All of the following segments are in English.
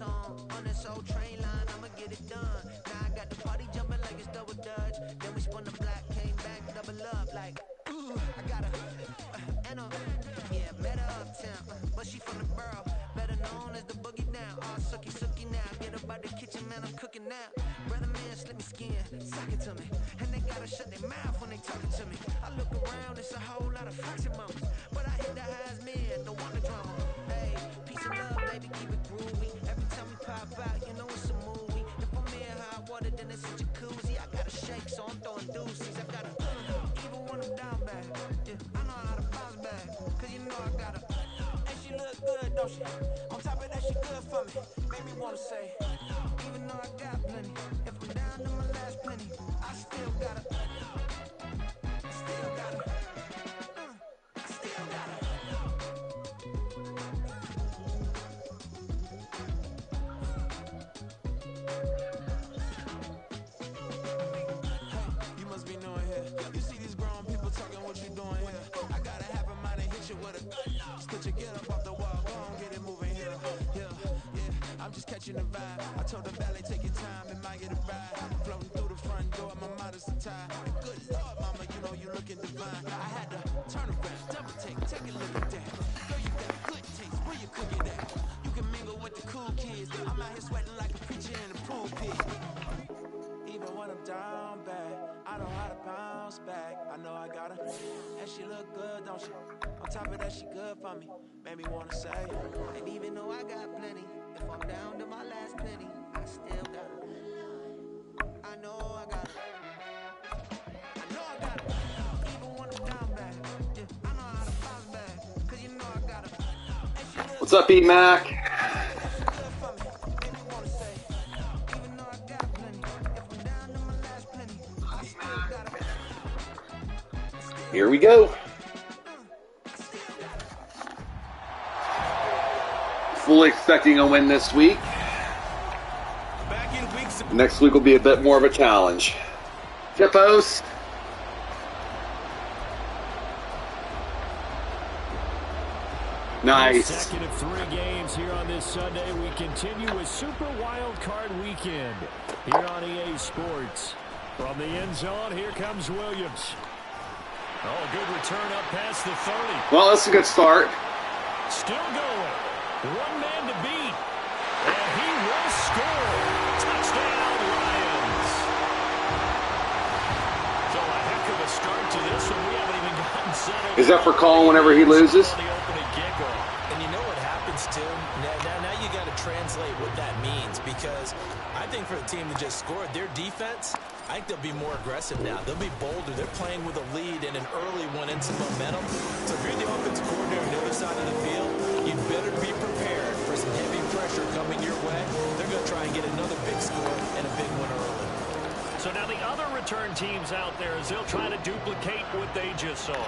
song on this old train line, I'ma get it done. Now I got the party jumping like it's double dutch. Then we spun the block, came back, double up like, ooh, I got and yeah, met her uptown, but she from the borough, better known as the boogie down. All sookie now, get up out the kitchen, man, I'm cooking now. Brother man, slip me skin, sock it to me, and they gotta shut their mouth when they talking to me. I look around, it's a whole lot of flexing mamas, but I hit the highs, man, don't want the drama. Hey, peace and love, baby, keep it groovy. Every time we pop out, you know it's a movie. If I'm in hot water, then it's a jacuzzi. I gotta shake, so I'm throwing deuces. I gotta, even when I'm down bad, yeah, I know how to bounce back, cause you know I gotta. And she look good, don't she? On top of that, she good for me. Make me wanna say, even though I got plenty, if I'm down to my last penny, I still gotta, I still gotta, I still gotta. You must be knowing here. You see these grown people talking, what you doing here? I gotta have a mind and hit you with a just put your get up off the wall, go on, get it moving here. Yeah, I'm just catching the vibe. I told the valet, take your time, it might get a ride. Floating through the front door, my mind is tied. Good Lord, mama, you know you looking divine. I had to turn around, double take a look at that. Girl, you got good taste, where you cook it at? You can mingle with the cool kids. I'm out here sweating like a preacher in a pool pit. Even when I'm down bad, I know how to bounce back. I know I gotta, and she look good, don't she? On top of that, she good for me. Made me wanna say, and even though I got plenty, if I'm down to my last penny, I still got it. I know I got it. I know I got it. Even when I'm down bad, yeah, I know how to bounce back, cause you know I got it. What's up, E-Mac? Here we go. Fully expecting a win this week. Next week will be a bit more of a challenge. Hippos. Nice. Second of 3 games here on this Sunday. We continue with Super Wildcard Weekend here on EA Sports. From the end zone, here comes Williams. Oh, good return up past the 30. Well, that's a good start. Still going. One man to beat. And he will score. Touchdown, Lions. So a heck of a start to this one. We haven't even gotten settled. Is that for calling whenever he loses? And you know what happens, too? Now you got to translate what that means, because I think for the team that just scored, their defense, I think they'll be more aggressive now. They'll be bolder. They're playing with a lead and an early one and some momentum. So if you're the offensive coordinator on the other side of the field, you better be prepared for some heavy pressure coming your way. They're going to try and get another big score and a big one early. So now the other return teams out there, as they'll try to duplicate what they just saw.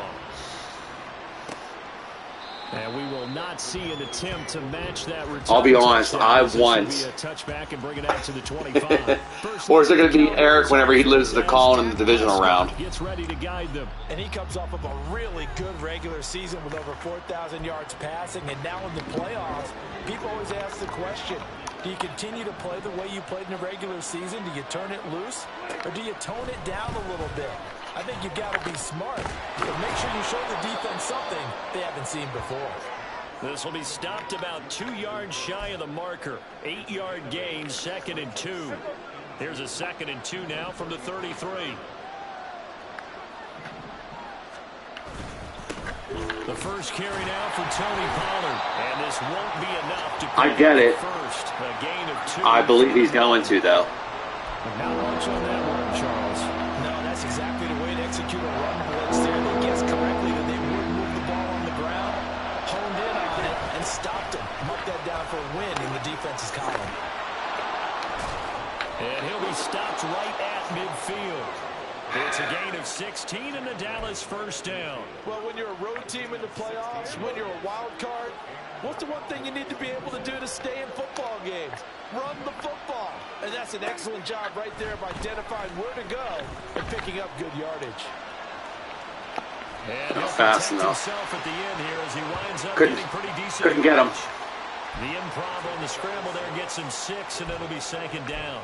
And we will not see an attempt to match that return. I'll be honest, I want. A touchback and bring it out to the 25. Or is it going to be Eric whenever he loses the call in the divisional round? Gets ready to guide them. And he comes off of a really good regular season with over 4,000 yards passing. And now in the playoffs, people always ask the question, do you continue to play the way you played in the regular season? Do you turn it loose? Or do you tone it down a little bit? I think you've got to be smart, but make sure you show the defense something they haven't seen before. This will be stopped about 2 yards shy of the marker. 8-yard gain, 2nd and 2. Here's a 2nd and 2 now from the 33. The first carry now for Tony Pollard, and this won't be enough to I get it. First, a gain of 2. I believe he's going to, though. Not much on that one, Charles. No, that's exactly the way to execute a run blitz there. They guessed correctly that they would move the ball on the ground, honed in on it, and stopped him. Marked that down for a win in the defense's column. And he'll be stopped right at midfield. It's a gain of 16 and the Dallas first down. Well, when you're a road team in the playoffs, when you're a wild card, what's the one thing you need to be able to do to stay in football games? Run the football. And that's an excellent job right there of identifying where to go and picking up good yardage. And Not fast enough. At the end here as he winds up Couldn't get him. The improv on the scramble there gets him 6, and it'll be second down.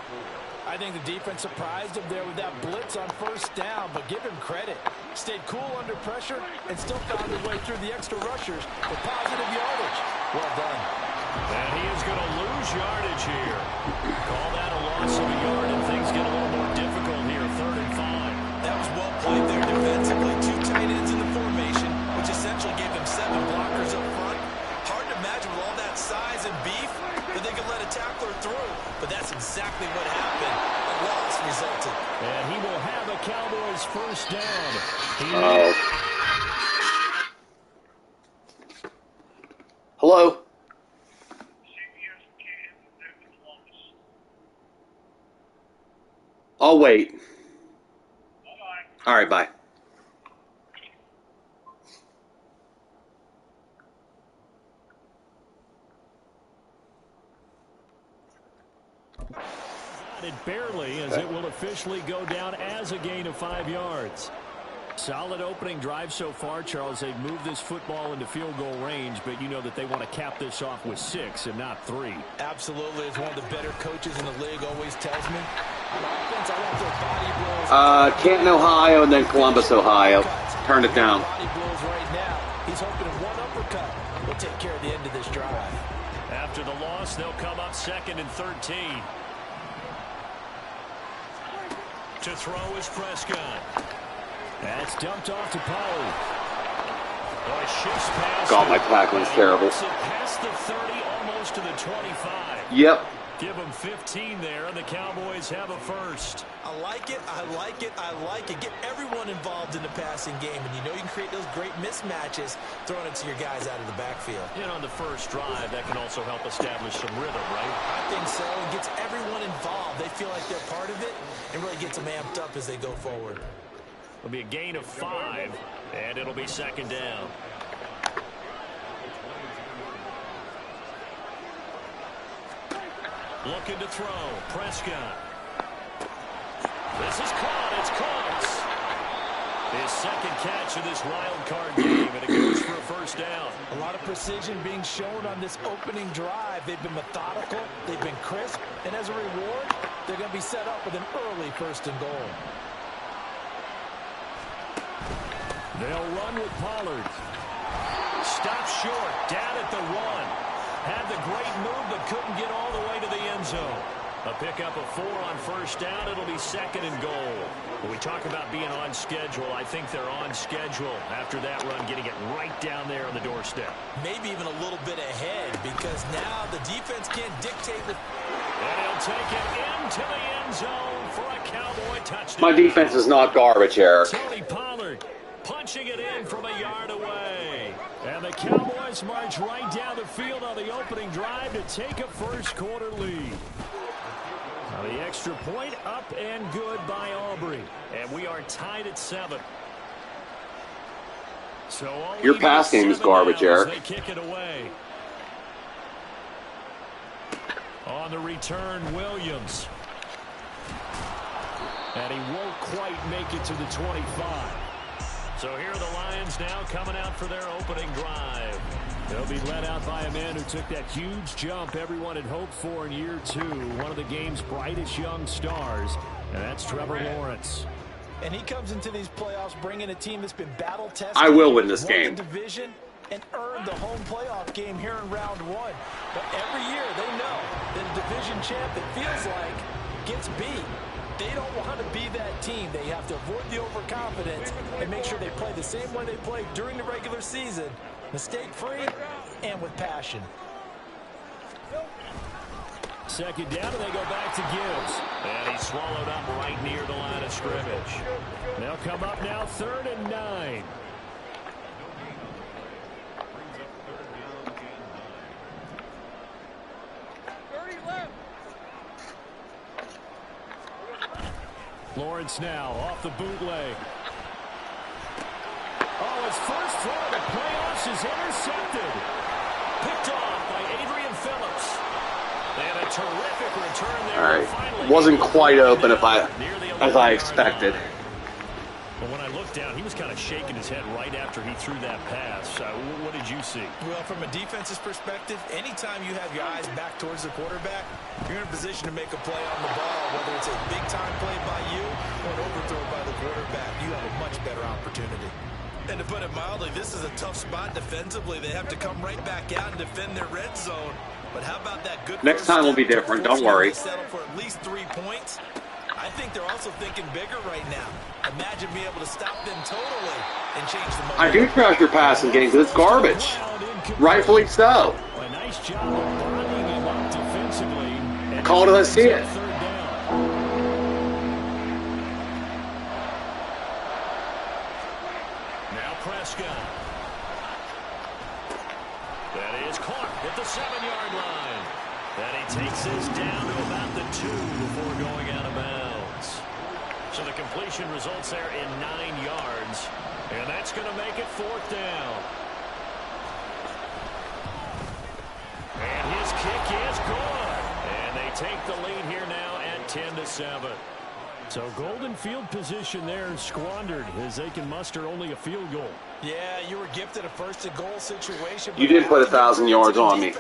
I think the defense surprised him there with that blitz on first down, but give him credit. Stayed cool under pressure and still found his way through the extra rushers for positive yardage. Well done. And he is going to lose yardage here. Call that a loss of a yard, and things get a little more difficult here, 3rd and 5. That was well played there defensively. 2 tight ends in the formation, which essentially gave them 7 blockers up front. Hard to imagine with all that size and beef that they could let a tackler through. But that's exactly what happened. A loss resulted. And he will have a Cowboys first down. Hello? I'll wait. All right, bye. It barely, as it will officially go down as a gain of 5 yards. Solid opening drive so far, Charles. They've moved this football into field goal range, but you know that they want to cap this off with 6 and not 3. Absolutely. As one of the better coaches in the league always tells me, on offense, I want their body blows. Canton, Ohio, and then Columbus, Ohio. Turn it down. Body blows right now. He's hoping in one uppercut will take care of the end of this drive. After the loss, they'll come up 2nd and 13. To throw is Prescott. That's dumped off to Pollard. Oh, shifts past. God, my tackling's terrible. Past the 30, almost to the 25. Yep. Give them 15 there, and the Cowboys have a first. I like it, I like it, I like it. Get everyone involved in the passing game, and you know you can create those great mismatches throwing it to your guys out of the backfield. And on the first drive, that can also help establish some rhythm, right? I think so. It gets everyone involved. They feel like they're part of it, and really gets them amped up as they go forward. It'll be a gain of 5, and it'll be second down. Looking to throw. Prescott. This is caught. It's close. His second catch of this wild card game, and it goes for a first down. A lot of precision being shown on this opening drive. They've been methodical. They've been crisp. And as a reward, they're going to be set up with an early 1st and goal. They'll run with Pollard. Stop short. Down at the 1. Had the great move, but couldn't get all the way to the end zone. A pickup of 4 on first down. It'll be 2nd and goal. When we talk about being on schedule, I think they're on schedule after that run, getting it right down there on the doorstep. Maybe even a little bit ahead, because now the defense can't dictate the... And he'll take it into the end zone for a Cowboy touchdown. My defense is not garbage, Eric. Tony Pollard punching it in from a yard away. And the Cowboys march right down the field on the opening drive to take a first-quarter lead. Now the extra point up and good by Aubrey. And we are tied at 7. So your pass game is garbage, Eric. They kick it away. On the return, Williams. And he won't quite make it to the 25. So here are the Lions now coming out for their opening drive. They'll be led out by a man who took that huge jump everyone had hoped for in year 2. One of the game's brightest young stars, and that's Trevor Lawrence. And he comes into these playoffs bringing a team that's been battle-tested. I will win this won game. the division and earned the home playoff game here in round 1. But every year they know that a division champ that feels like gets beat. They don't want to be that team. They have to avoid the overconfidence and make sure they play the same way they played during the regular season, mistake-free and with passion. Second down, and they go back to Gibbs. And he's swallowed up right near the line of scrimmage. They'll come up now 3rd and 9. Lawrence now off the bootleg. Oh, his first throw of the playoffs is intercepted. Picked off by Adrian Phillips. And a terrific return there. All right. Wasn't quite open as I expected. Well, when I looked down, he was kind of shaking his head right after he threw that pass. What did you see? Well, from a defense's perspective, anytime you have your eyes back towards the quarterback, you're in a position to make a play on the ball, whether it's a big-time play by you or an overthrow by the quarterback. You have a much better opportunity. And to put it mildly, this is a tough spot defensively. They have to come right back out and defend their red zone. But how about that good Next time will be different. Don't worry. Settle for at least 3 points. I think they're also thinking bigger right now. Imagine being able to stop them totally and change the momentum. I do trust your passing game because it's garbage. Rightfully so. A nice job of bonding him up defensively. Call it as I see it. Now Prescott. That is caught at the 7-yard line. And he takes this down to about the 2 before going out of bounds. So the completion results there in 9 yards. And that's going to make it 4th down. And his kick is good. And they take the lead here now at 10-7. So golden field position there squandered as they can muster only a field goal. Yeah, you were gifted a first-and-goal situation. You did put 1,000 yards on me.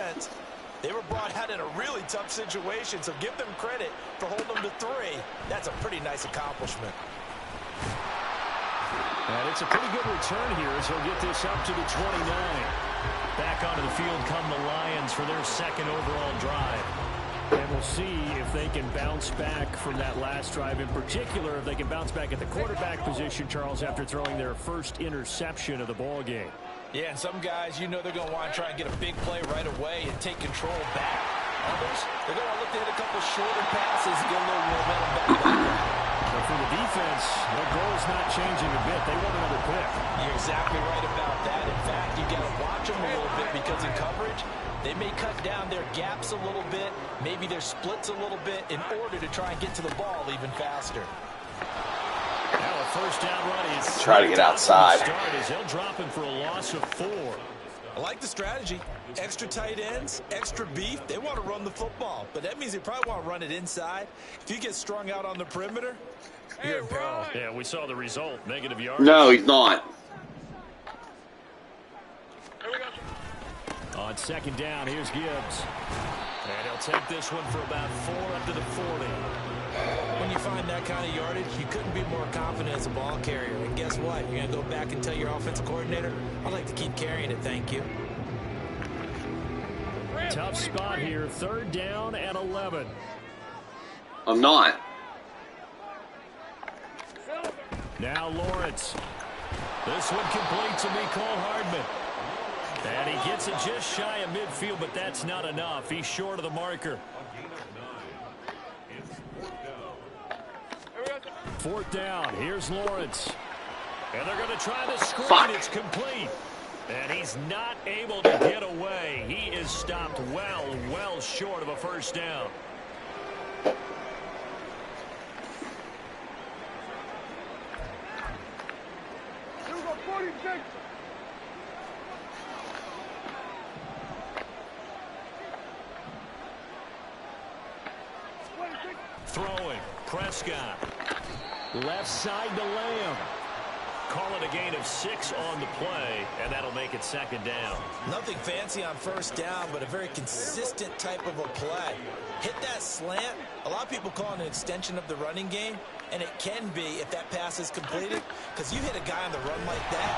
They were brought out in a really tough situation, so give them credit for holding them to 3. That's a pretty nice accomplishment. And it's a pretty good return here as he'll get this up to the 29. Back onto the field come the Lions for their 2nd overall drive. And we'll see if they can bounce back from that last drive. In particular, if they can bounce back at the quarterback position, Charles, after throwing their first interception of the ball game. Yeah, and some guys, you know they're going to want to try and get a big play right away and take control back. Others, they're going to look to hit a couple shorter passes and get a little momentum back. But for the defense, their goal's not changing a bit. They want another pick. You're exactly right about that. In fact, you got to watch them a little bit because in coverage, they may cut down their gaps a little bit, maybe their splits a little bit in order to try and get to the ball even faster. Now a first down run is try to get outside. He'll drop him for a loss of 4. I like the strategy. Extra tight ends, extra beef. They want to run the football, but that means they probably want to run it inside. If you get strung out on the perimeter, you're in peril. Yeah, we saw the result. Negative yards. No, he's not. On 2nd down, here's Gibbs. And he'll take this one for about 4 up to the 40. When you find that kind of yardage, you couldn't be more confident as a ball carrier. And guess what? You're going to go back and tell your offensive coordinator, I'd like to keep carrying it, thank you. Tough spot here. 3rd down and 11. I'm not. Now Lawrence. This one complete to Mecole Hardman. And he gets it just shy of midfield, but that's not enough. He's short of the marker. 4th down. Here's Lawrence. And they're going to try the screen. It's complete. And he's not able to get away. He is stopped well short of a first down. Throwing. Prescott. Left side to Lamb. Call it a gain of 6 on the play, and that'll make it 2nd down. Nothing fancy on first down, but a very consistent type of a play. Hit that slant. A lot of people call it an extension of the running game, and it can be if that pass is completed, because you hit a guy on the run like that.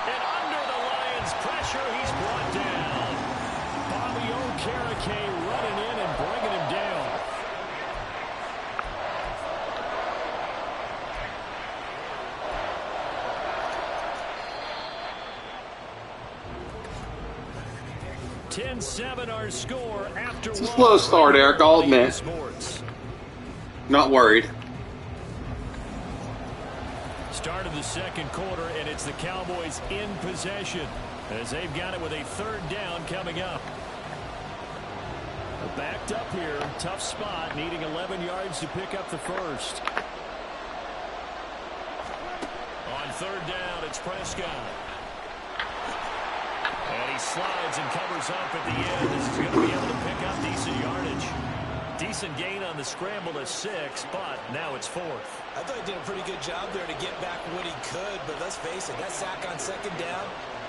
And under the Lions' pressure, he's brought down. Bobby Okereke running in and bringing him down. Our score after it's a slow start, Eric, I'll admit. Not worried. Start of the 2nd quarter, and it's the Cowboys in possession as they've got it with a 3rd down coming up. Backed up here, tough spot, needing 11 yards to pick up the first. On 3rd down, it's Prescott. And he slides and covers up at the end. This is going to be able to pick up decent yardage. decent gain on the scramble to 6, but now it's 4th. I thought he did a pretty good job there to get back what he could, but let's face it, that sack on 2nd down,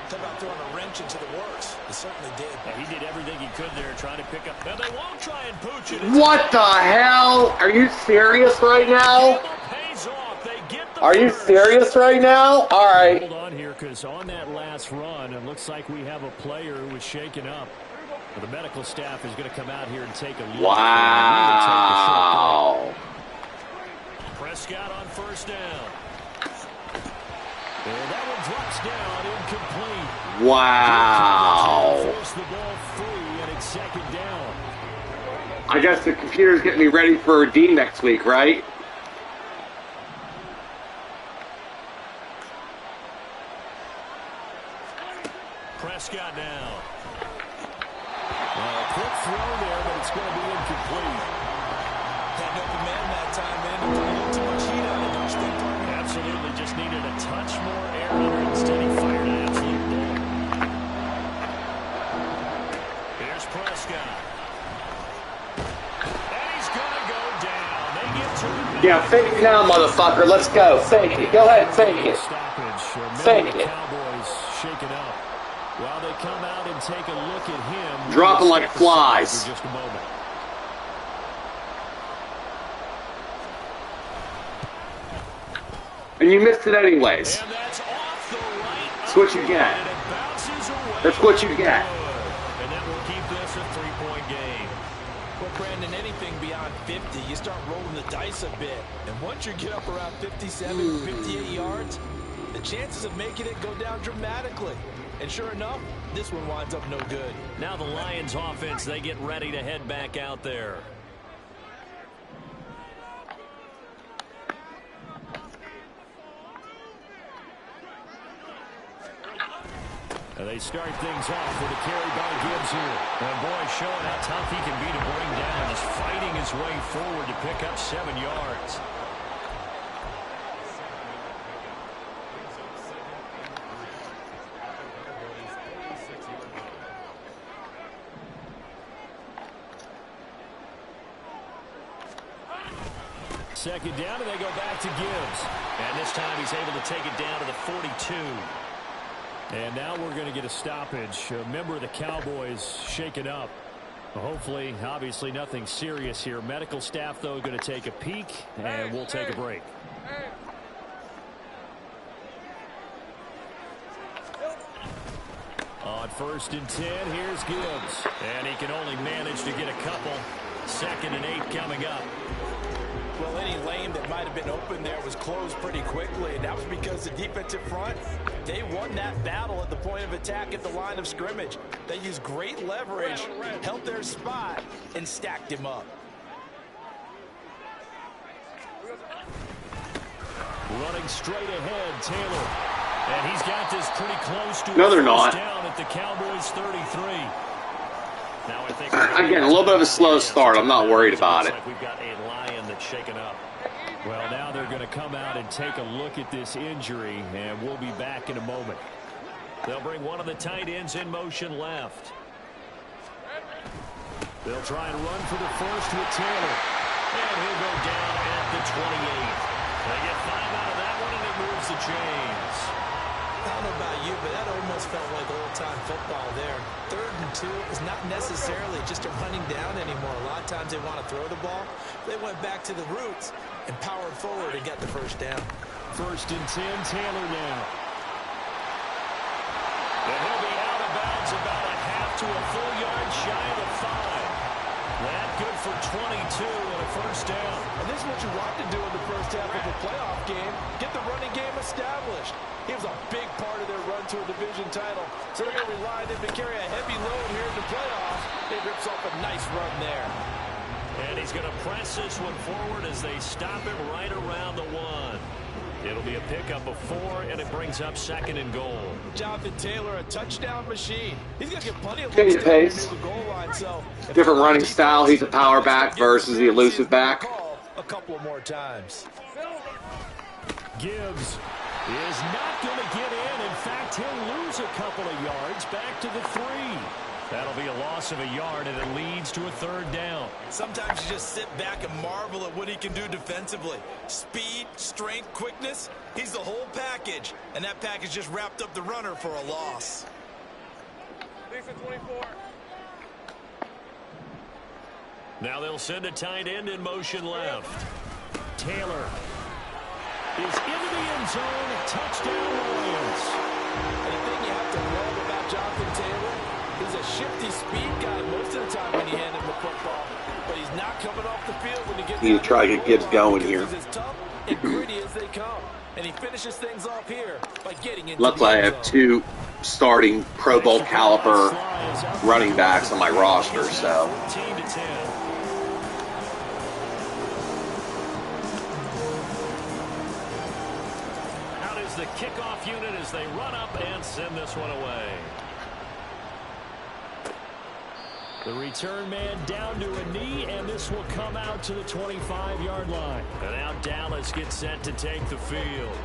talk about throwing a wrench into the works. He certainly did. Yeah, he did everything he could there trying to pick up. Now they won't try and pooch it. What the hell? Are you serious right now? Are you serious right now? All right. Hold on here, because on that last run, it looks like we have a player who was shaken up. The medical staff is going to come out here and take a look. Wow. Prescott on 1st down. And that one drops down, incomplete. Wow. Force the ball free, and it's 2nd down. I guess the computer's getting me ready for D next week, right? Prescott now. Well, a quick throw there, but it's going to be incomplete. Had no command that time, man. He put a little too much heat on it. Absolutely, just needed a touch more air under it. Instead, he fired an absolute ball. Here's Prescott. And he's going to go down. They get to it. Yeah, fake it now, motherfucker. Let's go. Fake it. Go ahead, fake it. Fake it. Cowboys shaken up. While they come out and take a look at him. Dropping like flies. For just a moment. And you missed it anyways. And that's off the right. That's what you get. And it bounces away. That's what you get. And that will keep this a 3-point game. Well, Brandon, anything beyond 50, you start rolling the dice a bit. And once you get up around 57, 58 yards, the chances of making it go down dramatically. And sure enough, this one winds up no good. Now the Lions offense, they get ready to head back out there. And they start things off with a carry by Gibbs here. And boy, showing how tough he can be to bring down. Just fighting his way forward to pick up 7 yards. Second down, and they go back to Gibbs. And this time he's able to take it down to the 42. And now we're going to get a stoppage. A member of the Cowboys shaken up. Hopefully, obviously nothing serious here. Medical staff, though, going to take a peek, and we'll take a break. On 1st and 10, here's Gibbs. And he can only manage to get a couple. 2nd and 8 coming up. Well, any lane that might have been open there was closed pretty quickly, and that was because the defensive front, they won that battle at the point of attack at the line of scrimmage. They used great leverage, held their spot, and stacked him up. Running straight ahead, Taylor. And he's got this pretty close to No, they're not. Down at the Cowboys 33. Now I think Again, a little bit of a slow start. I'm not worried about it. Like we've got a Lion that's shaken up. Well, now they're going to come out and take a look at this injury, and we'll be back in a moment. They'll bring one of the tight ends in motion left. They'll try and run for the first with Taylor. And he'll go down at the 28. They get 5 out of that one, and it moves the chains. I don't know about you, but that almost felt like old-time football there. 3rd and 2 is not necessarily just a running down anymore. A lot of times they want to throw the ball. They went back to the roots and powered forward and got the 1st down. 1st and 10, Taylor now. And he'll be out of bounds about a half to a full yard shy of the 5. That good for 22 and a 1st down. And this is what you want to do in the 1st half of a playoff game. Get the running game established. He was a big part of their run to a division title. So they're going to rely on him to carry a heavy load here in the playoffs. He rips off a nice run there. And he's going to press this one forward as they stop it right around the 1. It'll be a pickup of 4, and it brings up 2nd and goal. Jonathan Taylor, a touchdown machine. He's going to get plenty of change of pace. the goal line. So Different running style. He's a power back versus the elusive back. A couple more times. Gibbs is not going to get in. In fact, he'll lose a couple of yards back to the 3. That'll be a loss of a yard, and it leads to a 3rd down. Sometimes you just sit back and marvel at what he can do defensively. Speed, strength, quickness, he's the whole package. And that package just wrapped up the runner for a loss. 24. Now they'll send a tight end in motion left. Taylor is into the end zone. Touchdown, Lions. Anything you have to love about Jonathan Taylor? He's a shifty speed guy most of the time when you hand him the football. But he's not coming off the field when he gets Need to try to get Gibbs going here. He's as tough and gritty as they come. And he finishes things off here by getting into Luckily, I have 2 starting Pro Bowl caliber running backs on my roster, so. 14-10. Out is the kickoff unit as they run up and send this one away. The return man down to a knee, and this will come out to the 25-yard line. And now Dallas gets set to take the field.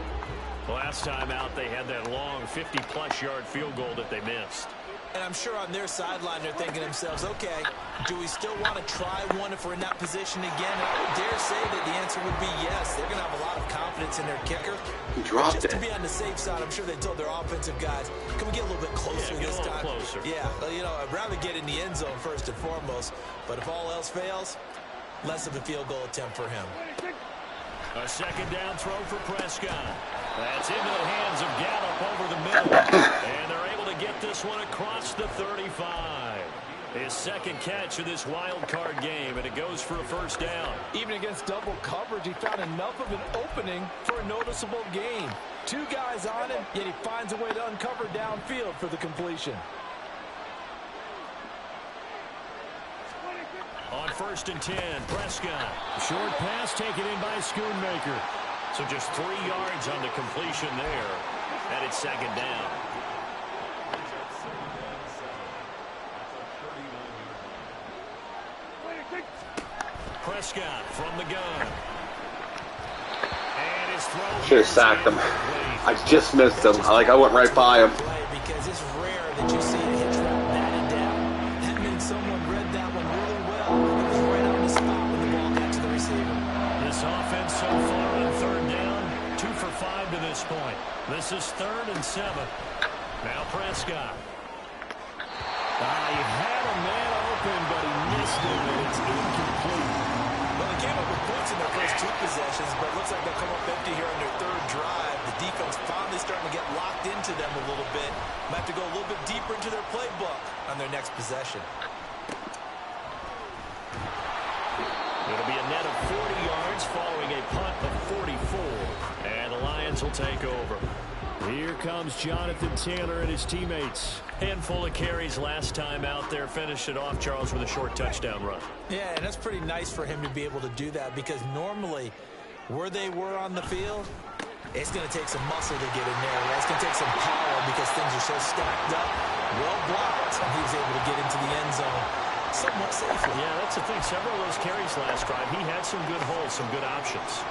Last time out, they had that long 50-plus yard field goal that they missed. And I'm sure on their sideline they're thinking to themselves, okay, do we still want to try one if we're in that position again? And I would dare say that the answer would be yes. They're going to have a lot of confidence in their kicker. He dropped Just it. to be on the safe side, I'm sure they told their offensive guys, can we get a little bit closer this time? Closer. Yeah, well, you know, I'd rather get in the end zone first and foremost. But if all else fails, less of a field goal attempt for him. A 2nd down throw for Prescott. That's into the hands of Gallup over the middle. And they're able to get this one across the 35. His 2nd catch of this wild card game, and it goes for a 1st down. Even against double coverage, he found enough of an opening for a noticeable gain. 2 guys on him, yet he finds a way to uncover downfield for the completion. On 1st and 10, Prescott. Short pass taken in by Schoonmaker. So just 3 yards on the completion there. And it's 2nd down. Prescott from the gun. And his throw. Should have sacked him. I just missed him. I went right by him. Because it's rare that you see a hitch route batted down. That means someone read that one really well. It was right on the spot when the ball got to the receiver. This offense so far on 3rd down, 2 for 5 to this point. This is 3rd and 7. Now Prescott. He had a man open, but he missed it, and it's incomplete. Well, they came up with points in their first 2 possessions, but it looks like they'll come up empty here on their 3rd drive. The defense finally starting to get locked into them a little bit. Might have to go a little bit deeper into their playbook on their next possession. It'll be a net of 40 yards following a punt of 44. And the Lions will take over. Here comes Jonathan Taylor and his teammates. Handful of carries last time out there. Finished it off, Charles, with a short touchdown run. Yeah, and that's pretty nice for him to be able to do that because normally where they were on the field, it's going to take some muscle to get in there. Right? It's going to take some power because things are so stacked up. Well blocked, and he was able to get into the end zone somewhat safely. Yeah, that's the thing. Several of those carries last drive, he had some good holes, some good options.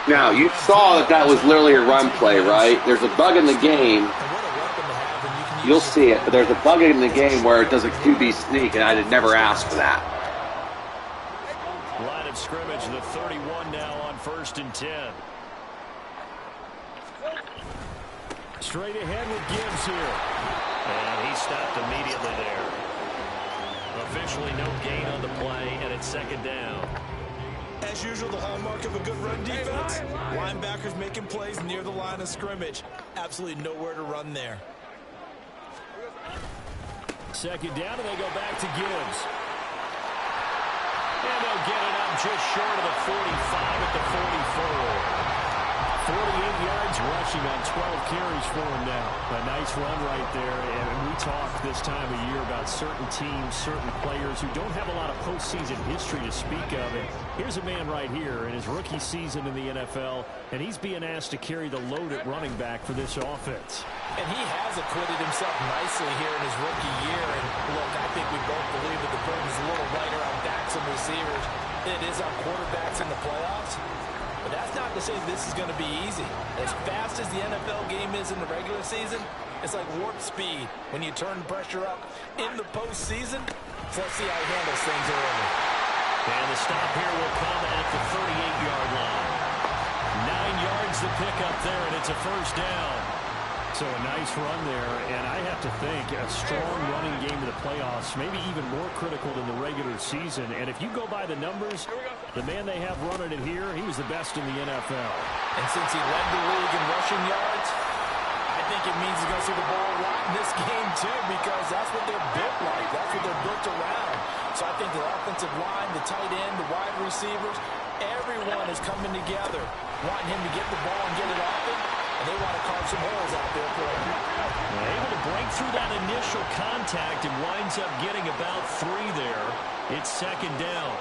Now, you saw that was literally a run play, right? There's a bug in the game. You'll see it, but there's a bug in the game where it does a QB sneak, and I did never ask for that. Line of scrimmage, the 31 now on 1st and 10. Straight ahead with Gibbs here. And he stopped immediately there. Officially no gain on the play, and it's 2nd down. As usual, the hallmark of a good run defense. Linebackers making plays near the line of scrimmage. Absolutely nowhere to run there. 2nd down, and they go back to Gibbs. And they'll get it up just short of the 45 at the 44. 48 yards rushing on 12 carries for him now. A nice run right there. And we talk this time of year about certain teams, certain players who don't have a lot of postseason history to speak of. And here's a man right here in his rookie season in the NFL, and he's being asked to carry the load at running back for this offense. And he has acquitted himself nicely here in his rookie year. And look, I think we both believe that the burden is a little lighter on backs and receivers than it is on quarterbacks in the playoffs. But that's not to say this is going to be easy. As fast as the NFL game is in the regular season, it's like warp speed when you turn pressure up in the postseason. So let's see how he handles things early. And the stop here will come at the 38-yard line. 9 yards to pick up there, and it's a first down. So a nice run there, and I have to think a strong running game in the playoffs, maybe even more critical than the regular season. And if you go by the numbers, the man they have running it here, he was the best in the NFL. And since he led the league in rushing yards, I think it means he's going to see the ball a lot in this game too, because that's what they're built like. That's what they're built around. So I think the offensive line, the tight end, the wide receivers, everyone is coming together, wanting him to get the ball and get it off him. And they want to carve some holes out there for him. Able to break through that initial contact and winds up getting about 3 there. It's second down.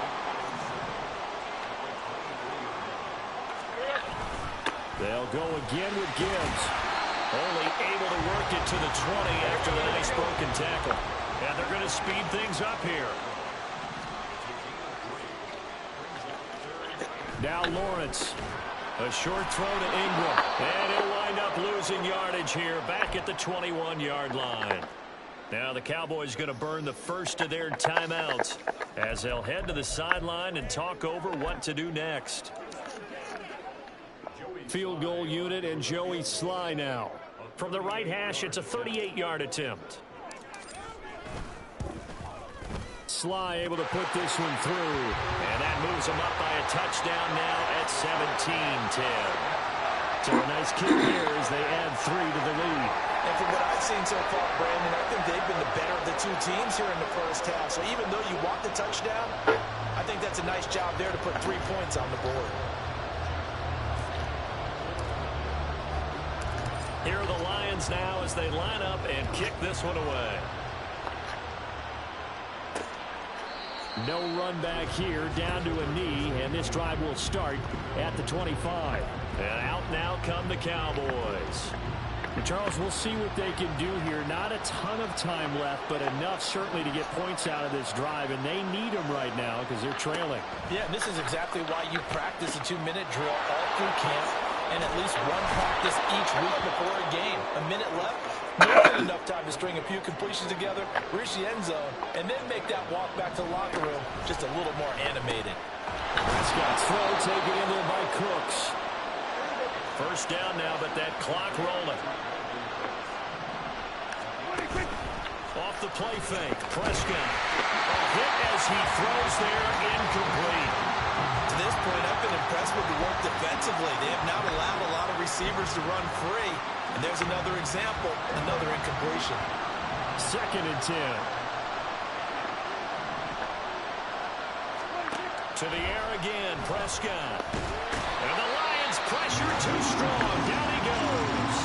They'll go again with Gibbs. Only able to work it to the 20 after the nice broken tackle. And they're going to speed things up here. Now Lawrence. A short throw to Ingram. And he'll wind up losing yardage here back at the 21-yard line. Now the Cowboys going to burn the first of their timeouts as they'll head to the sideline and talk over what to do next. Field goal unit and Joey Sly now. From the right hash, it's a 38-yard attempt. Sly able to put this one through, and that moves him up by a touchdown now at 17-10. So a nice kick here as they add 3 to the lead. And from what I've seen so far, Brandon, I think they've been the better of the two teams here in the first half. So even though you want the touchdown, I think that's a nice job there to put 3 points on the board. Here are the Lions now as they line up and kick this one away. No run back here, down to a knee, and this drive will start at the 25. And out now come the Cowboys. And Charles, we'll see what they can do here. Not a ton of time left, but enough certainly to get points out of this drive, and they need them right now because they're trailing. Yeah, and this is exactly why you practice a 2-minute drill all through camp and at least one practice each week before a game. A minute left, more than enough time to string a few completions together, reach the end zone, and then make that walk back to the locker room just a little more animated. Prescott's throw taken in there by Cooks. First down now, but that clock rolling. Off the play fake, Prescott. A hit as he throws there, incomplete. To this point, I've been impressed with the work defensively. They have not allowed a lot of receivers to run free. And there's another example, another incompletion. 2nd and 10. To the air again, Prescott. And the Lions pressure too strong. Down he goes.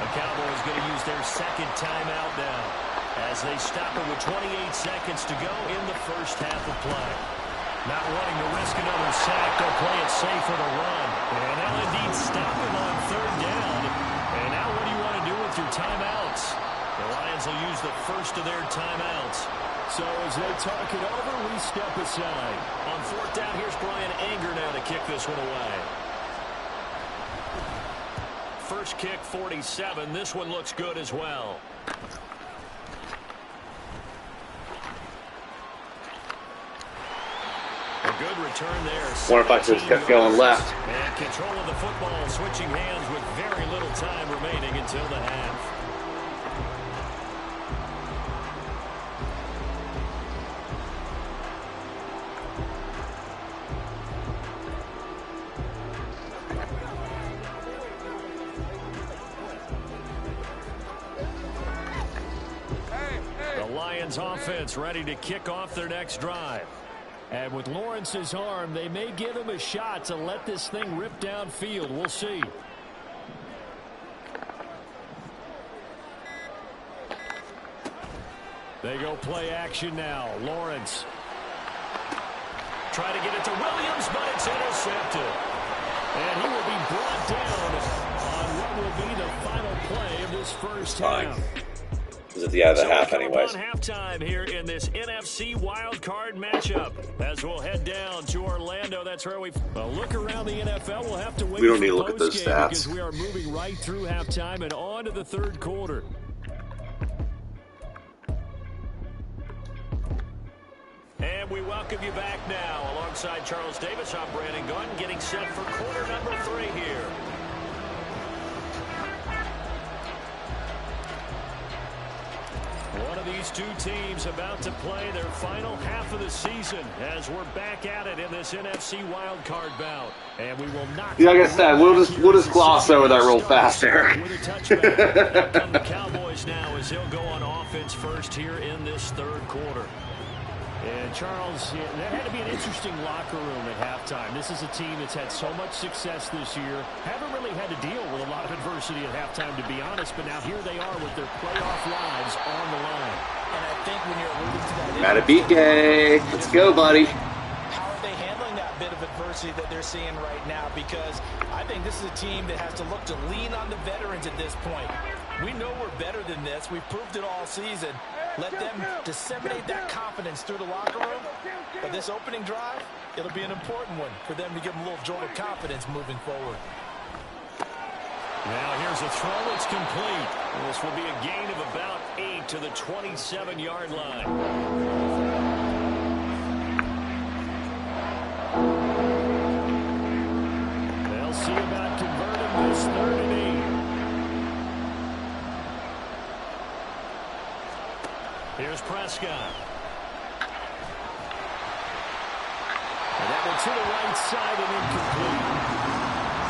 The Cowboys going to use their second timeout now as they stop it with 28 seconds to go in the first half of play. Not wanting to risk another sack, they'll play it safe for the run. And they'll indeed stop him on 3rd down. And now what do you want to do with your timeouts? The Lions will use the first of their timeouts. So as they talk it over, we step aside. On 4th down, here's Brian Anger now to kick this one away. First kick, 47. This one looks good as well. A good return there. Wonder if I just kept going left. And control of the football, switching hands with very little time remaining until the half. The Lions offense ready to kick off their next drive. And with Lawrence's arm, they may give him a shot to let this thing rip downfield. We'll see. They go play action now. Lawrence. Try to get it to Williams, but it's intercepted. And he will be brought down on what will be the final play of this first half. at the end of the half So anyways. on halftime here in this NFC Wildcard matchup. As we'll head down to Orlando, that's where we look around the NFL. We'll have to wait. We don't for need to look at those postgame stats. because we are moving right through halftime and on to the third quarter. And we welcome you back now. Alongside Charles Davis, I'm Brandon Gunn, getting set for quarter number 3 here. One of these two teams about to play their final half of the season as we're back at it in this NFC wildcard bout. And we will not. Like I said, we'll just gloss over that real fast, Eric. With a touchback. Out come the Cowboys now as they'll go on offense first here in this third quarter. And Charles, that had to be an interesting locker room at halftime. This is a team that's had so much success this year. Haven't really had to deal with a lot of adversity at halftime, to be honest. But now here they are with their playoff lives on the line. And I think when you're alluding to that, Matabike, let's go, buddy. how are they handling that bit of adversity that they're seeing right now? Because I think this is a team that has to look to lean on the veterans at this point. We know we're better than this. We've proved it all season. Let them disseminate that confidence through the locker room. But this opening drive, it'll be an important one for them to give them a little jolt of confidence moving forward. Now here's a throw. It's complete. This will be a gain of about 8 to the 27-yard line. They'll see about converting this 3rd and 8. Here's Prescott. And that one to the right side and incomplete.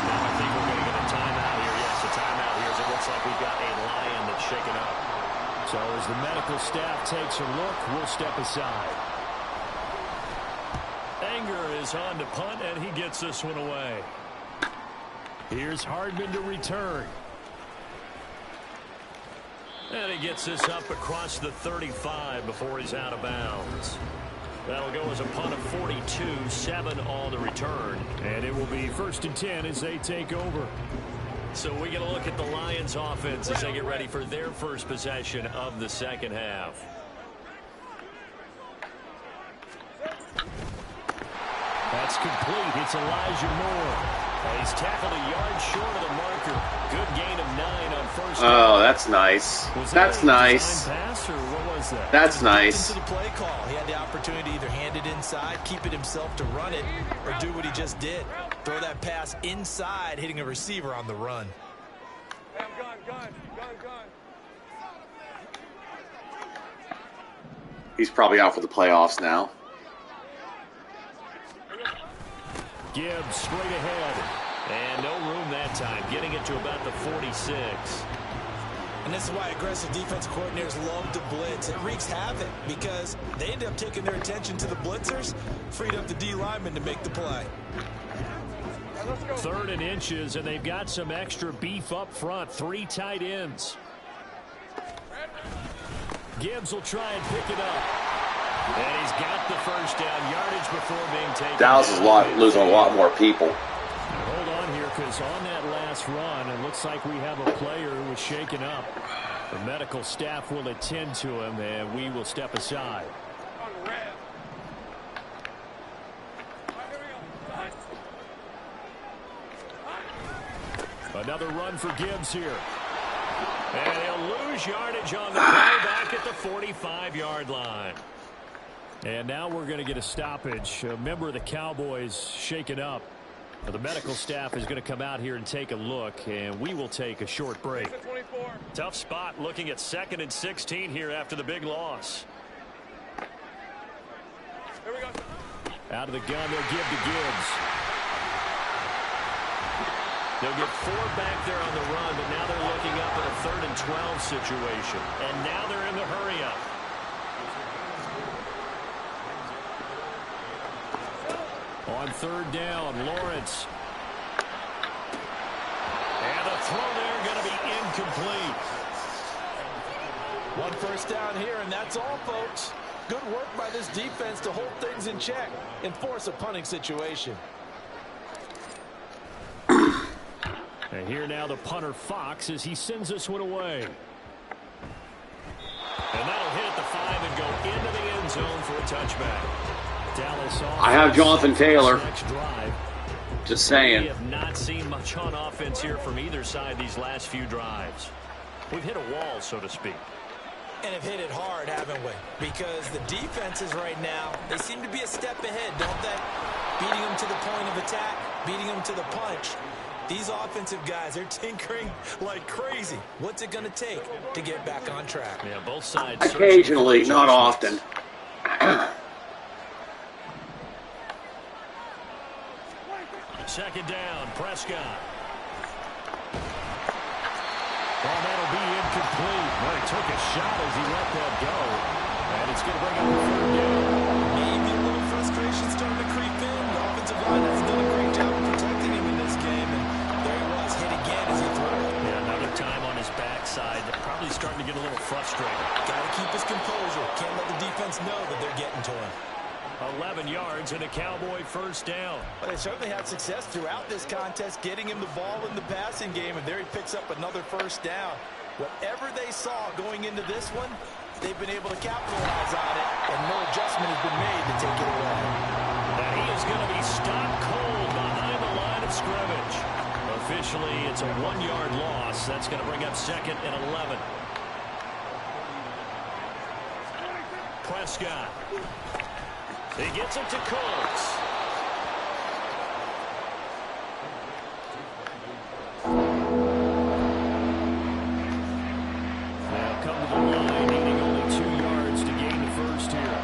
Now I think we're going to get a timeout here. Yes, a timeout here as it looks like we've got a Lion that's shaken up. So as the medical staff takes a look, we'll step aside. Anger is on to punt, and he gets this one away. Here's Hardman to return. And he gets this up across the 35 before he's out of bounds. That'll go as a punt of 42, 7 on the return. And it will be 1st and 10 as they take over. So we get a look at the Lions offense as they get ready for their first possession of the second half. That's complete. It's Elijah Moore. And he's tackled a yard short of the marker. Good gain of 9 on first down. Oh, that's nice. That's nice. Pass, or what was that? That's nice. Into the play call. He had the opportunity to either hand it inside, keep it himself to run it, or do what he just did. Throw that pass inside, hitting a receiver on the run. He's probably out for the playoffs now. Gibbs straight ahead. And no room that time. Getting it to about the 46. And this is why aggressive defense coordinators love to blitz. It wreaks havoc because they end up taking their attention to the blitzers, freed up the D lineman to make the play. 3rd and inches, and they've got some extra beef up front. 3 tight ends. Gibbs will try and pick it up. And he's got the first down yardage before being taken. Dallas is losing a lot more people. Hold on here, because on that last run, it looks like we have a player who was shaken up. The medical staff will attend to him, and we will step aside. Another run for Gibbs here. And he'll lose yardage on the play back at the 45-yard line. And now we're going to get a stoppage. A member of the Cowboys shaken up. The medical staff is going to come out here and take a look, and we will take a short break. Tough spot looking at 2nd and 16 here after the big loss. Out of the gun, they'll give to Gibbs. They'll get 4 back there on the run, but now they're looking up at a 3rd and 12 situation. And now they're in the hurry-up. On 3rd down, Lawrence. And the throw there going to be incomplete. 1 first down here, and that's all, folks. Good work by this defense to hold things in check and force a punting situation. And here now the punter Fox as he sends this one away. into the end zone for a touchback. Dallas I have Jonathan Taylor. next drive. Just We saying. have not seen much on offense here from either side these last few drives. We've hit a wall, so to speak. And have hit it hard, haven't we? Because the defenses right now, they seem to be a step ahead, don't they? Beating them to the point of attack, beating them to the punch. These offensive guys, they're tinkering like crazy. What's it going to take to get back on track? Yeah, both sides. Occasionally, not often. Second down, Prescott. Well, that'll be incomplete. Well, he took a shot as he let that go. And it's going to bring up the third down. Maybe a little frustration starting to creep in. The offensive line has done a great job of protecting him in this game. And there he was, hit again as he threw it. Yeah, another time on his backside. Probably starting to get a little frustrated. Got to keep his composure. Can't let the defense know that they're getting to him. 11 yards and a Cowboy first down. Well, they certainly had success throughout this contest, getting him the ball in the passing game, and there he picks up another first down. Whatever they saw going into this one, they've been able to capitalize on it, and no adjustment has been made to take it away. And he is going to be stopped cold behind the line of scrimmage. Officially, it's a 1-yard loss. That's going to bring up second and 11. Prescott. He gets it to Cooks. Now come to the line, needing only 2 yards to gain the first here.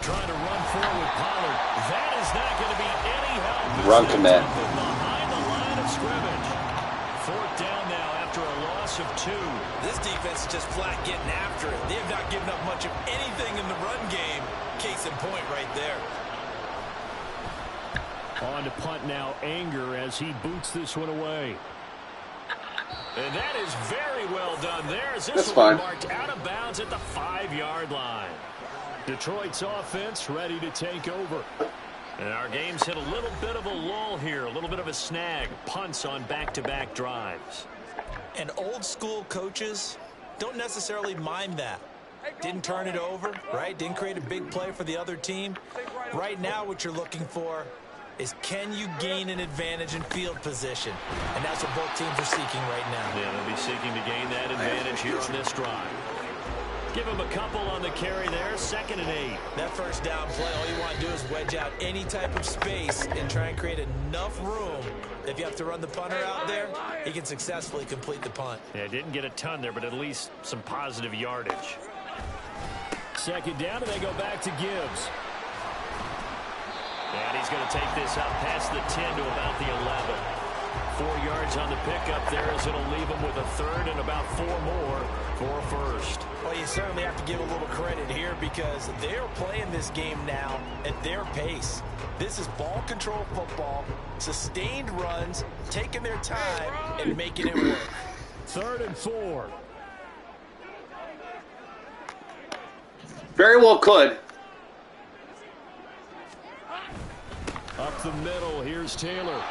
Trying to run forward with Pollard. That is not going to be any help. Run commit. Behind the line of scrimmage. Fourth down now after a loss of 2. This defense is just flat getting after it. They have not given up much of anything in the run game. Case in point right there. On to punt now, Anger as he boots this one away. And that is very well done there. As this one marked out of bounds at the 5-yard line. Detroit's offense ready to take over. And our game's hit a little bit of a lull here, a little bit of a snag. Punts on back-to-back drives. And old school coaches don't necessarily mind that. Didn't turn it over, right? Didn't create a big play for the other team. Right now what you're looking for is, can you gain an advantage in field position? And that's what both teams are seeking right now. Yeah, they'll be seeking to gain that advantage here on this drive. Give him a couple on the carry there, 2nd and 8. That first down play, all you want to do is wedge out any type of space and try and create enough room. If you have to run the punter out there, he can successfully complete the punt. Yeah, didn't get a ton there, but at least some positive yardage. Second down, and they go back to Gibbs. And he's going to take this up past the 10 to about the 11. 4 yards on the pickup there as it'll leave him with a third and about 4 more for a first. Well, you certainly have to give a little credit here because they're playing this game now at their pace. This is ball control football, sustained runs, taking their time and making it work. 3rd and 4. Very well could. Up the middle, here's Taylor.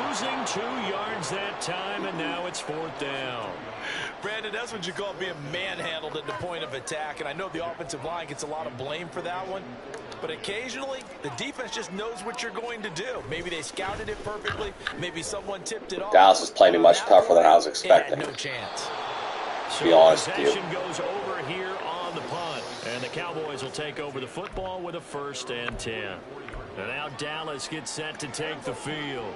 Losing 2 yards that time, and now it's 4th down. Brandon, that's what you call being manhandled at the point of attack, and I know the offensive line gets a lot of blame for that one, but occasionally the defense just knows what you're going to do. Maybe they scouted it perfectly, maybe someone tipped it off. Dallas is playing much tougher than I was expecting. No chance. To be honest with you. Possession goes over here on the punt, and the Cowboys will take over the football with a 1st and 10. And now Dallas gets set to take the field.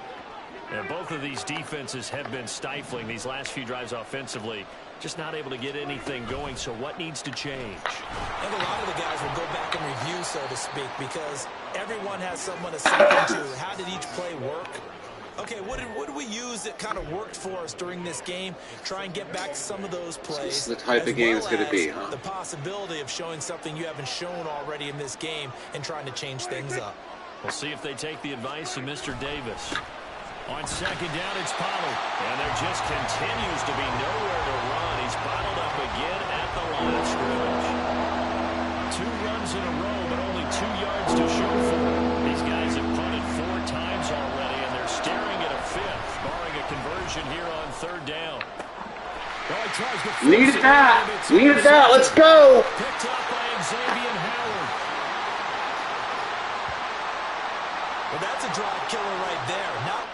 And both of these defenses have been stifling these last few drives offensively. Just not able to get anything going, so what needs to change? I think a lot of the guys will go back and review, so to speak, because everyone has someone to sink into. How did each play work? Okay, what did we use that kind of worked for us during this game? Try and get back to some of those plays. This is the type of game it's going to be, huh? The possibility of showing something you haven't shown already in this game and trying to change things up. We'll see if they take the advice of Mr. Davis. On second down, it's Pollard. And there just continues to be nowhere to run. He's bottled up again at the line of scrimmage. 2 runs in a row, but only 2 yards to show for it. These guys have punted 4 times already. 5th, barring a conversion here on 3rd down. Needed that. Needed that. Let's go. Picked up by Xavier Howard. Well, that's a drive killer right there. Now,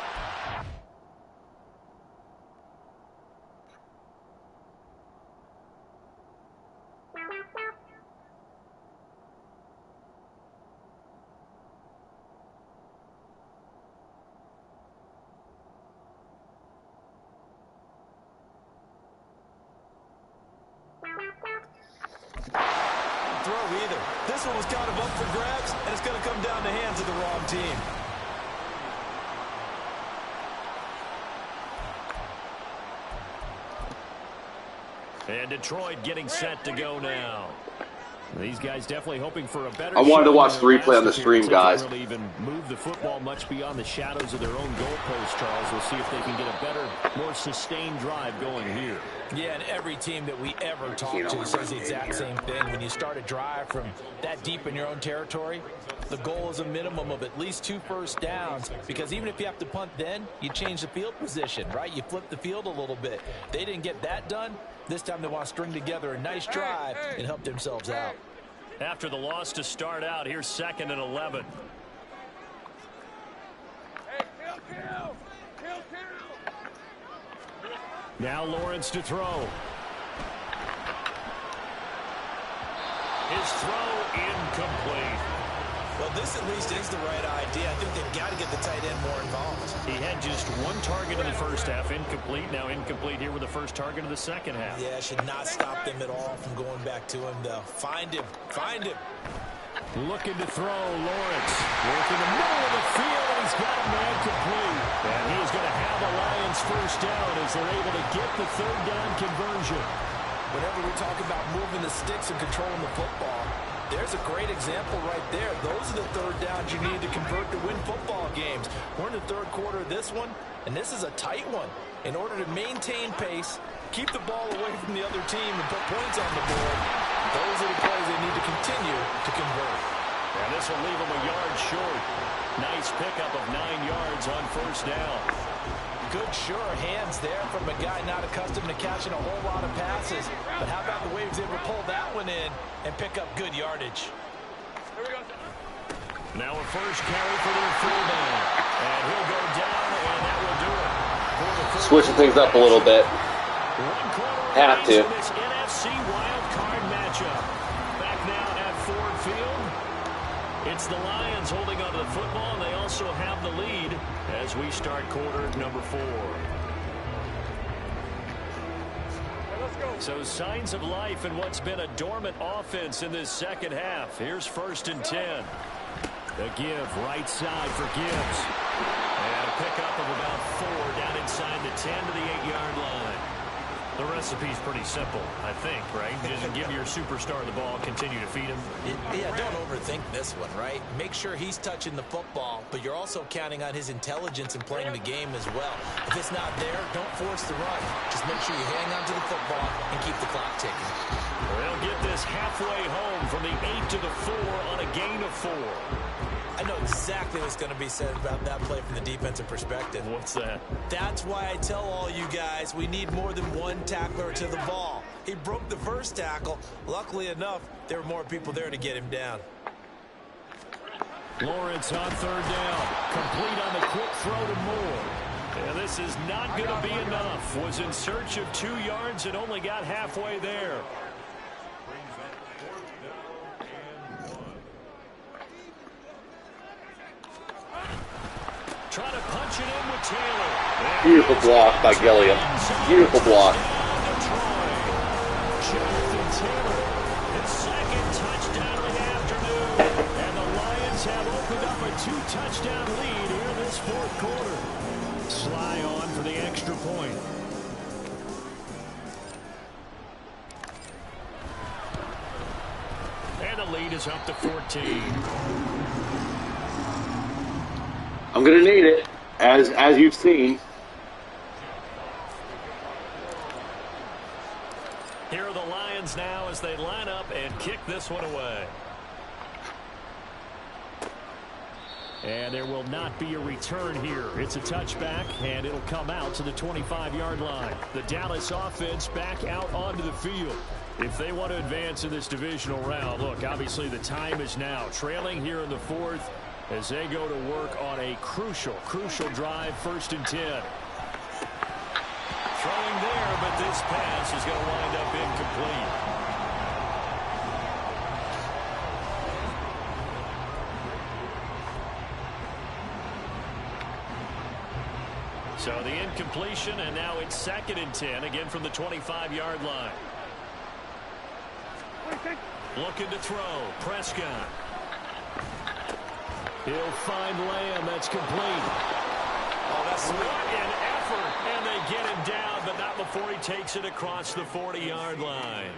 throw either. This one was kind of up for grabs, and it's going to come down the hands of the wrong team. And Detroit getting set to go now. These guys definitely hoping for a better. I wanted to watch the replay on the stream, guys. They can't really even move the football much beyond the shadows of their own goalpost, Charles. We'll see if they can get a better, more sustained drive going here. Yeah, and every team that we ever talk to says the exact same thing. When you start a drive from that deep in your own territory, the goal is a minimum of at least 2 first downs, because even if you have to punt then, you change the field position, right? You flip the field a little bit. They didn't get that done. This time they want to string together a nice drive and help themselves out. After the loss to start out, here's 2nd and 11. Now Lawrence to throw. His throw incomplete. Well, this at least is the right idea. I think they've got to get the tight end more involved. He had just 1 target in the first half, incomplete. Now incomplete here with the first target of the second half. Yeah, should not stop them at all from going back to him, though. Find him. Find him. Looking to throw, Lawrence. Working the middle of the field, and he's got a man complete. And he is going to have a Lions first down as they're able to get the 3rd down conversion. Whenever we talk about moving the sticks and controlling the football, there's a great example right there. Those are the 3rd downs you need to convert to win football games. We're in the 3rd quarter of this one, and this is a tight one. In order to maintain pace, keep the ball away from the other team, and put points on the board, those are the plays they need to continue to convert. And this will leave them a yard short. Nice pickup of 9 yards on first down. Good, sure hands there from a guy not accustomed to catching a whole lot of passes. But how about the way he was able to pull that one in and pick up good yardage? Now a first carry for their fullback. And he'll go down, and that will do it. Switching things up a little bit. Have to. This NFC Wildcard matchup. Back now at Ford Field. It's the Lions holding onto the football, and they also have the lead as we start quarter number 4. So signs of life in what's been a dormant offense in this second half. Here's 1st and 10. The give right side for Gibbs. And a pickup of about 4 down inside the 10 to the 8-yard line. The recipe's pretty simple, I think, right? Just give your superstar the ball, continue to feed him. Yeah, don't overthink this one, right? Make sure he's touching the football, but you're also counting on his intelligence in playing the game as well. If it's not there, don't force the run. Just make sure you hang on to the football and keep the clock ticking. They'll get this halfway home from the 8 to the 4 on a gain of 4. I know exactly what's going to be said about that play from the defensive perspective. What's that? That's why I tell all you guys we need more than one tackler to the ball. He broke the first tackle. Luckily enough, there were more people there to get him down. Lawrence on 3rd down. Complete on the quick throw to Moore. And this is not going to be enough. Was in search of 2 yards and only got halfway there. Trying to punch it in with Taylor. Beautiful block by Gilliam. Beautiful block. Jonathan Taylor, his 2nd touchdown of the afternoon. And the Lions have opened up a 2-touchdown lead here in this 4th quarter. Sly on for the extra point. And the lead is up to 14. I'm going to need it, as you've seen. Here are the Lions now as they line up and kick this one away. And there will not be a return here. It's a touchback, and it'll come out to the 25-yard line. The Dallas offense back out onto the field. If they want to advance in this divisional round, look, obviously the time is now. Trailing here in the fourth as they go to work on a crucial drive, 1st and 10. Throwing there, but this pass is going to wind up incomplete. So the incompletion, and now it's 2nd and 10, again from the 25-yard line. Looking to throw. Prescott. He'll find Lamb. That's complete. Oh, that's sweet. What an effort. And they get him down, but not before he takes it across the 40-yard line.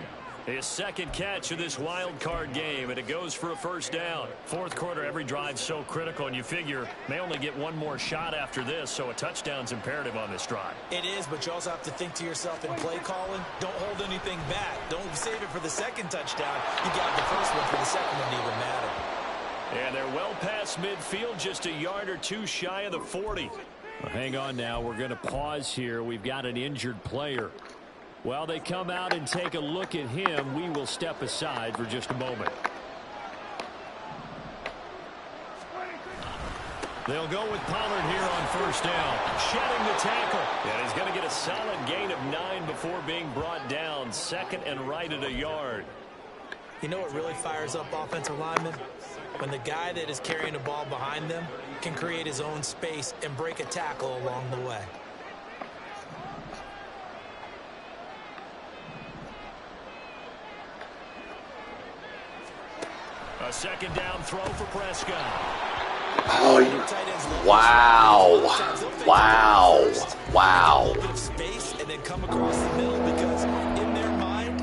His 2nd catch of this wild card game, and it goes for a 1st down. 4th quarter, every drive's so critical, and you figure may only get one more shot after this, so a touchdown's imperative on this drive. It is, but you also have to think to yourself in play calling, don't hold anything back. Don't save it for the 2nd touchdown. You got the 1st one for the 2nd one to even matter. And they're well past midfield, just a yard or 2 shy of the 40. Well, hang on now. We're going to pause here. We've got an injured player. While they come out and take a look at him, we will step aside for just a moment. They'll go with Pollard here on 1st down. Shedding the tackle. And he's going to get a solid gain of 9 before being brought down. 2nd and right at a yard. You know what really fires up offensive linemen? When the guy that is carrying the ball behind them can create his own space and break a tackle along the way. A 2nd down throw for Prescott. Oh, wow. Wow. Wow. Space and then come across the middle, because in their mind,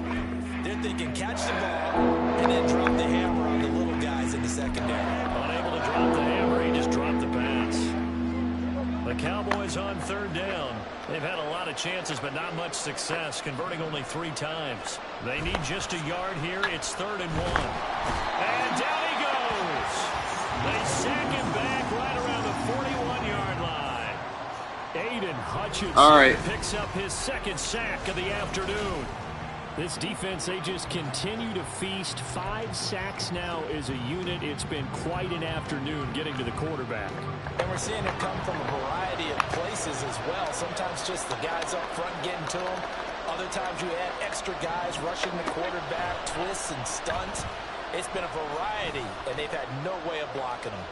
they're thinking catch the ball and then drop the hammer on the little guys in the secondary. Unable to drop the hammer, he just dropped the pass. The Cowboys on 3rd down. They've had a lot of chances, but not much success, converting only 3 times. They need just a yard here. It's 3rd and 1. And down he goes. They sack him back right around the 41-yard line. Aiden Hutchinson picks up his 2nd sack of the afternoon. This defense, they just continue to feast. 5 sacks now as a unit. It's been quite an afternoon getting to the quarterback. And we're seeing it come from a variety of places as well. Sometimes just the guys up front getting to them. Other times you add extra guys rushing the quarterback, twists and stunts. It's been a variety, and they've had no way of blocking them.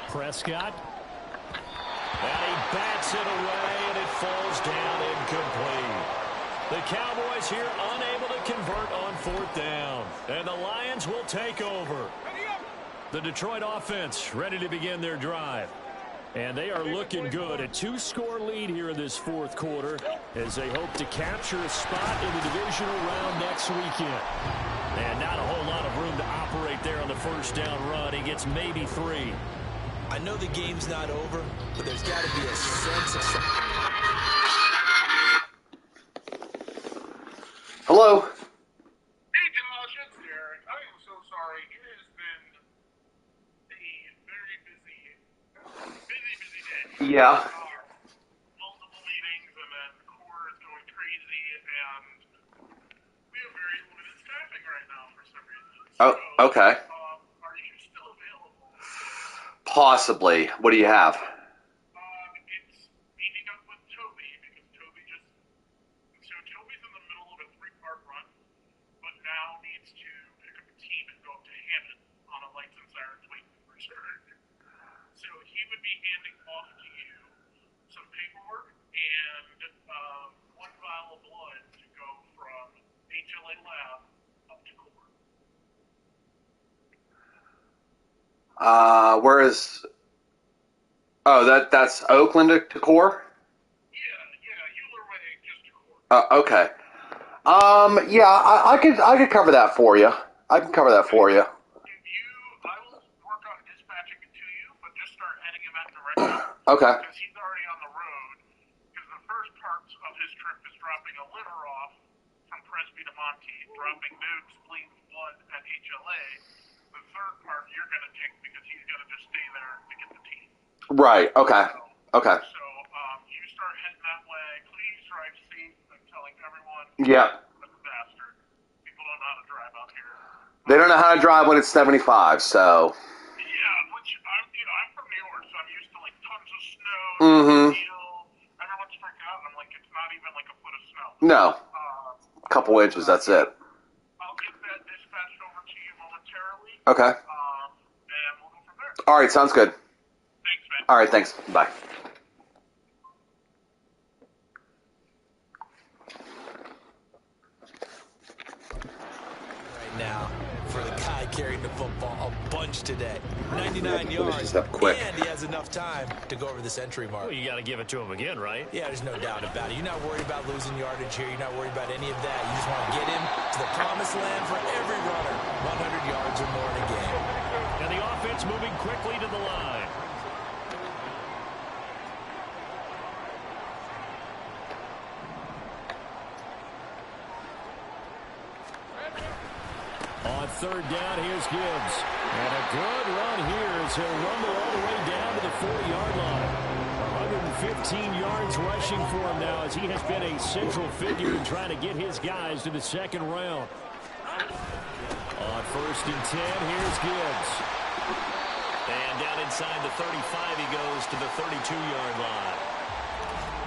Prescott. And he bats it away, and it falls down incomplete. The Cowboys here unable to convert on 4th down. And the Lions will take over. The Detroit offense ready to begin their drive. And they are looking good. A 2-score lead here in this 4th quarter as they hope to capture a spot in the divisional round next weekend. And not a whole lot of room to operate there on the 1st down run. He gets maybe 3. I know the game's not over, but there's got to be a sense of... Hello. Hey, Josh, it's Derek. I am so sorry. It has been a very busy day. Yeah. Multiple meetings, and then core is going crazy, and we have very limited staffing right now for some reason. Oh, okay. Are you still available? Possibly. What do you have? It's meeting up with Toby, because Toby's in the middle of a 3-part run, but now needs to pick up a team and go up to Hammond on a lights and sirens waiting return. So he would be handing off to you some paperwork and 1 vial of blood to go from HLA lab up to core. Where is... Oh, that's Oakland to core? Euler Way, just to core. Okay. Yeah, I could cover that for you. I can cover that for you. I will work on dispatching it to you, but just start heading him that direction. Okay. Because he's already on the road. Because the first parts of his trip is dropping a liver off from Presby to Monty, dropping node, spleen, blood at HLA. The the third part you're going to take because he's going to just stay there to get the team. Right. Okay. Okay. So you start heading that way. Please drive safe. I'm telling everyone. Yeah. That's a bastard. People don't know how to drive out here. They don't know how to drive when it's 75, so. Yeah, which I'm from New York, so I'm used to like tons of snow. Mm-hmm. Everyone's freaking out, and I'm like, it's not even like a foot of snow. No. A couple inches, that's it. I'll get that dispatched over to you momentarily. Okay. And we'll go from there. All right, sounds good. Thanks, man. All right, thanks. Bye. Right now, for the guy carrying the football a bunch today. 99 yards, this up quick. and he has enough time to go over the century mark. Well, you got to give it to him again, right? Yeah, there's no doubt about it. You're not worried about losing yardage here. You're not worried about any of that. You just want to get him to the promised land for every runner. 100 yards or more in a game. And the offense moving quickly to the line. On third down, here's Gibbs. And a good run here as he'll rumble all the way down to the 40-yard line. 115 yards rushing for him now as he has been a central figure in trying to get his guys to the second round. On first and 10, here's Gibbs. And down inside the 35, he goes to the 32-yard line.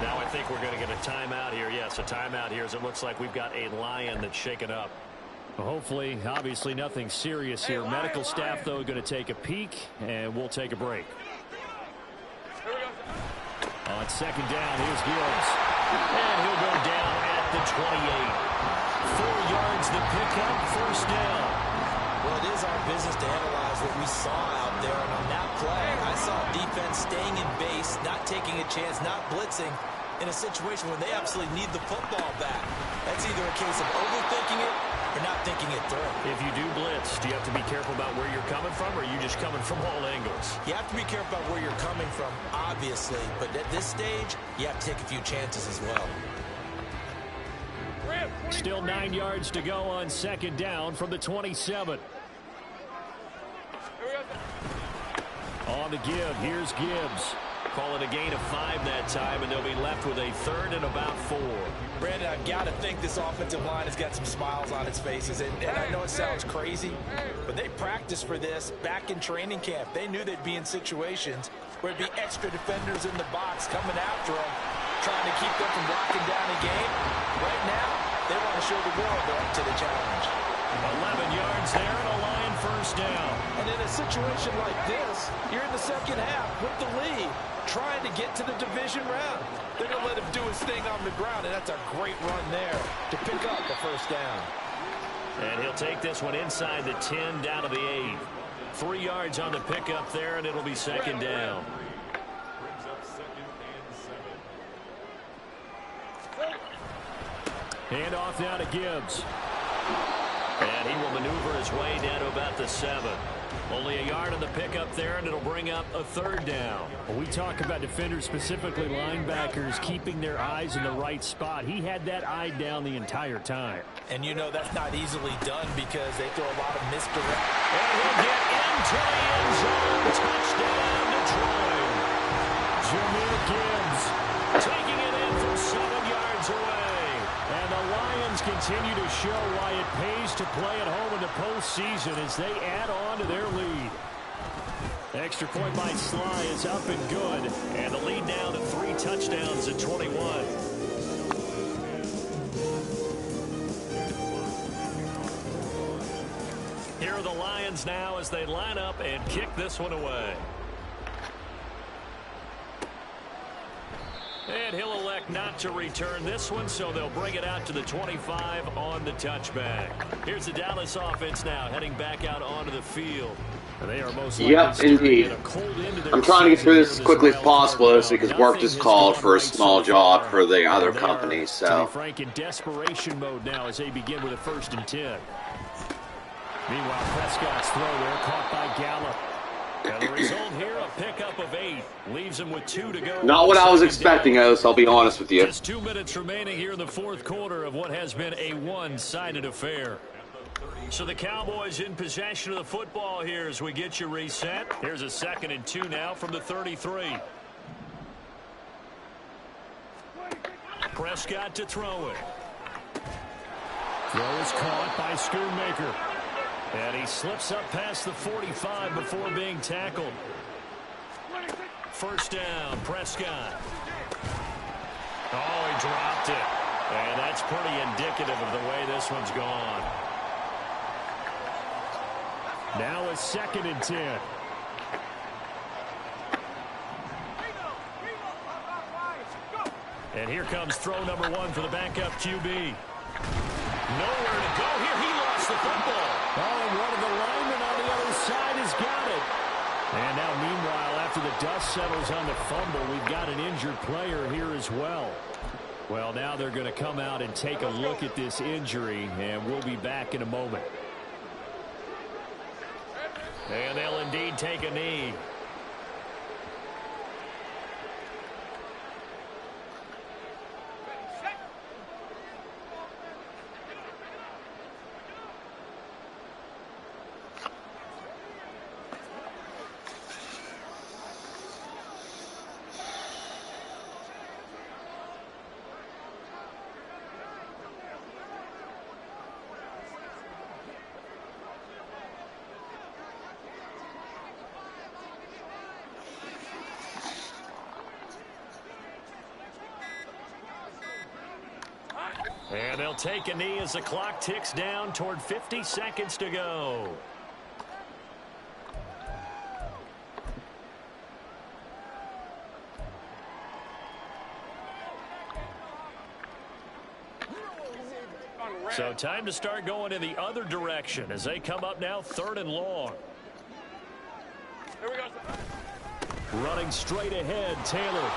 Now I think we're going to get a timeout here. Yes, a timeout here as it looks like we've got a Lion that's shaken up. Hopefully, obviously nothing serious here. Medical staff, though, going to take a peek, and we'll take a break. On second down, here's Gibbs. And he'll go down at the 28. 4 yards the pickup, first down. Well, it is our business to analyze what we saw out there. And on that play, I saw defense staying in base, not taking a chance, not blitzing in a situation where they absolutely need the football back. That's either a case of overthinking it or not thinking it through. If you do blitz, do you have to be careful about where you're coming from, or are you just coming from all angles? You have to be careful about where you're coming from, obviously. But at this stage, you have to take a few chances as well. Still 9 yards to go on second down from the 27. On the give, here's Gibbs. Call it a gain of 5 that time, and they'll be left with a third and about 4. Brandon, I've got to think this offensive line has got some smiles on its faces. And I know it sounds crazy, but they practiced for this back in training camp. They knew they'd be in situations where it'd be extra defenders in the box coming after them, trying to keep them from locking down a game. Right now, they want to show the world they're up to the challenge. 11 yards there and a Lion first down. And in a situation like this, you're in the second half with the lead, trying to get to the division round. They're going to let him do his thing on the ground, and that's a great run there to pick up the first down. And he'll take this one inside the 10 down to the 8. 3 yards on the pickup there, and it'll be second down. Hand off now to Gibbs. And he will maneuver his way down to about the 7. Only a yard on the pickup there, and it'll bring up a third down. When we talk about defenders, specifically linebackers, keeping their eyes in the right spot, he had that eye down the entire time. And you know that's not easily done because they throw a lot of misdirect. And he'll get into the end zone. Touchdown, Detroit. Jahmyr Gibbs taking it in from 7 yards away. And the Lions continue to show why it pays to play at home in the postseason as they add on to their lead. Extra point by Sly is up and good. And the lead now to 3 touchdowns at 21. Here are the Lions now as they line up and kick this one away. And he'll elect not to return this one, so they'll bring it out to the 25 on the touchback. Here's the Dallas offense now heading back out onto the field. They are most indeed. I'm trying to get through this as quickly as possible because work just called for a small job for the other company. So, Frank in desperation mode now as they begin with a 1st and 10. Meanwhile, Prescott's throw there caught by Gallup. And the result here, a pickup of 8. Leaves him with 2 to go. not what I was expecting, O's, I'll be honest with you. Just 2 minutes remaining here in the 4th quarter of what has been a one-sided affair. So the Cowboys in possession of the football here as we get you reset. Here's a 2nd and 2 now from the 33. Prescott to throw it. Throw is caught by Schoonmaker. And he slips up past the 45 before being tackled. First down, Prescott. Oh, he dropped it. And that's pretty indicative of the way this one's gone. Now a 2nd and 10. And here comes throw number 1 for the backup QB. Nowhere to go here. He lost the football. Oh, and one of the linemen on the other side has got it. And now, meanwhile, after the dust settles on the fumble, we've got an injured player here as well. Well, now they're going to come out and take a look at this injury, and we'll be back in a moment. And they'll indeed take a knee. And they'll take a knee as the clock ticks down toward 50 seconds to go. So time to start going in the other direction as they come up now 3rd and long. Running straight ahead, Taylor.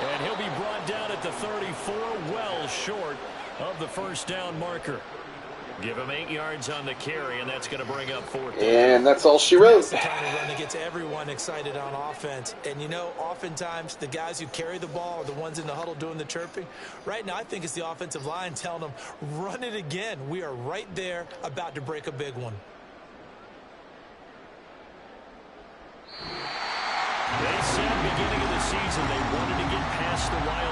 And he'll be brought down at the 34, well short of the first down marker. Give him 8 yards on the carry, and that's going to bring up 4th down. And that's all she wrote. That's the kind of run that gets everyone excited on offense. And, you know, oftentimes the guys who carry the ball are the ones in the huddle doing the chirping. Right now, I think it's the offensive line telling them, run it again. We are right there about to break a big one. They said beginning of the season they wanted to get past the Wild